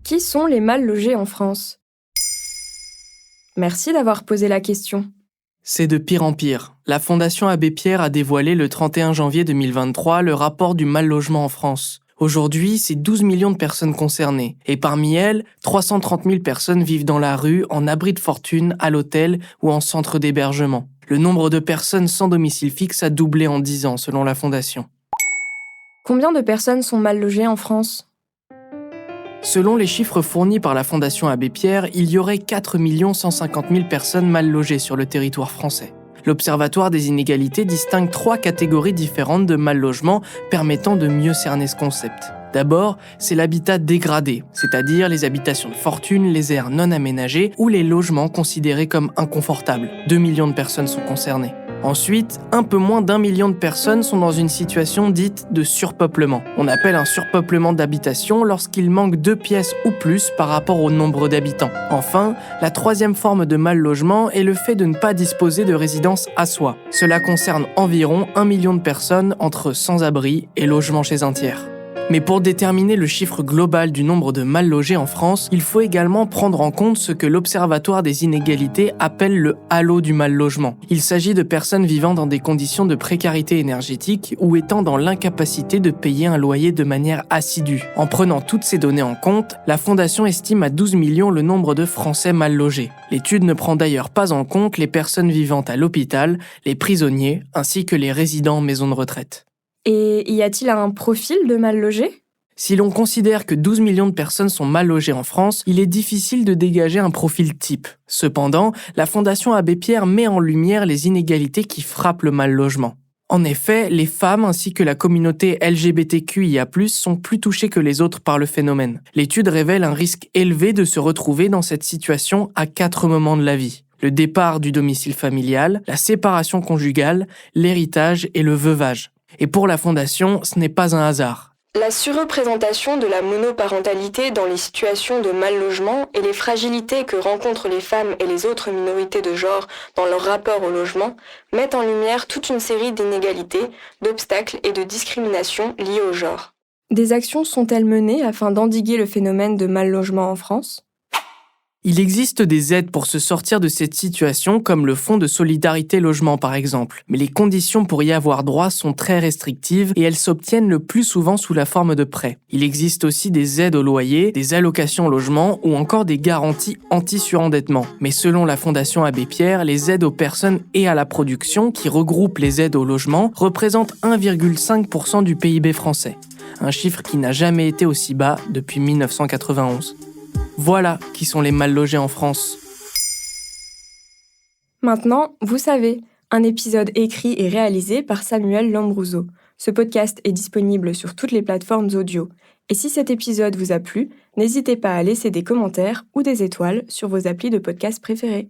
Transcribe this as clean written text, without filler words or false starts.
Qui sont les mal logés en France ? Merci d'avoir posé la question. C'est de pire en pire. La Fondation Abbé Pierre a dévoilé le 31 janvier 2023 le rapport du mal logement en France. Aujourd'hui, c'est 12 millions de personnes concernées. Et parmi elles, 330 000 personnes vivent dans la rue, en abri de fortune, à l'hôtel ou en centre d'hébergement. Le nombre de personnes sans domicile fixe a doublé en 10 ans, selon la Fondation. Combien de personnes sont mal logées en France ? Selon les chiffres fournis par la Fondation Abbé Pierre, il y aurait 4 150 000 personnes mal logées sur le territoire français. L'Observatoire des inégalités distingue 3 catégories différentes de mal logement permettant de mieux cerner ce concept. D'abord, c'est l'habitat dégradé, c'est-à-dire les habitations de fortune, les aires non aménagées ou les logements considérés comme inconfortables. 2 millions de personnes sont concernées. Ensuite, un peu moins d'1 million de personnes sont dans une situation dite de surpeuplement. On appelle un surpeuplement d'habitation lorsqu'il manque 2 pièces ou plus par rapport au nombre d'habitants. Enfin, la troisième forme de mal logement est le fait de ne pas disposer de résidence à soi. Cela concerne environ 1 million de personnes entre sans-abri et logement chez un tiers. Mais pour déterminer le chiffre global du nombre de mal logés en France, il faut également prendre en compte ce que l'Observatoire des inégalités appelle le halo du mal logement. Il s'agit de personnes vivant dans des conditions de précarité énergétique ou étant dans l'incapacité de payer un loyer de manière assidue. En prenant toutes ces données en compte, la Fondation estime à 12 millions le nombre de Français mal logés. L'étude ne prend d'ailleurs pas en compte les personnes vivant à l'hôpital, les prisonniers, ainsi que les résidents en maison de retraite. Et y a-t-il un profil de mal logé ? Si l'on considère que 12 millions de personnes sont mal logées en France, il est difficile de dégager un profil type. Cependant, la Fondation Abbé Pierre met en lumière les inégalités qui frappent le mal logement. En effet, les femmes ainsi que la communauté LGBTQIA+, sont plus touchées que les autres par le phénomène. L'étude révèle un risque élevé de se retrouver dans cette situation à 4 moments de la vie. Le départ du domicile familial, la séparation conjugale, l'héritage et le veuvage. Et pour la Fondation, ce n'est pas un hasard. La surreprésentation de la monoparentalité dans les situations de mal logement et les fragilités que rencontrent les femmes et les autres minorités de genre dans leur rapport au logement mettent en lumière toute une série d'inégalités, d'obstacles et de discriminations liées au genre. Des actions sont-elles menées afin d'endiguer le phénomène de mal logement en France ? Il existe des aides pour se sortir de cette situation, comme le Fonds de solidarité logement par exemple. Mais les conditions pour y avoir droit sont très restrictives et elles s'obtiennent le plus souvent sous la forme de prêts. Il existe aussi des aides au loyer, des allocations au logement ou encore des garanties anti-surendettement. Mais selon la Fondation Abbé Pierre, les aides aux personnes et à la production, qui regroupent les aides au logement, représentent 1,5% du PIB français. Un chiffre qui n'a jamais été aussi bas depuis 1991. Voilà qui sont les mal logés en France. Maintenant, vous savez, un épisode écrit et réalisé par Samuel Lambrouzo. Ce podcast est disponible sur toutes les plateformes audio. Et si cet épisode vous a plu, n'hésitez pas à laisser des commentaires ou des étoiles sur vos applis de podcast préférés.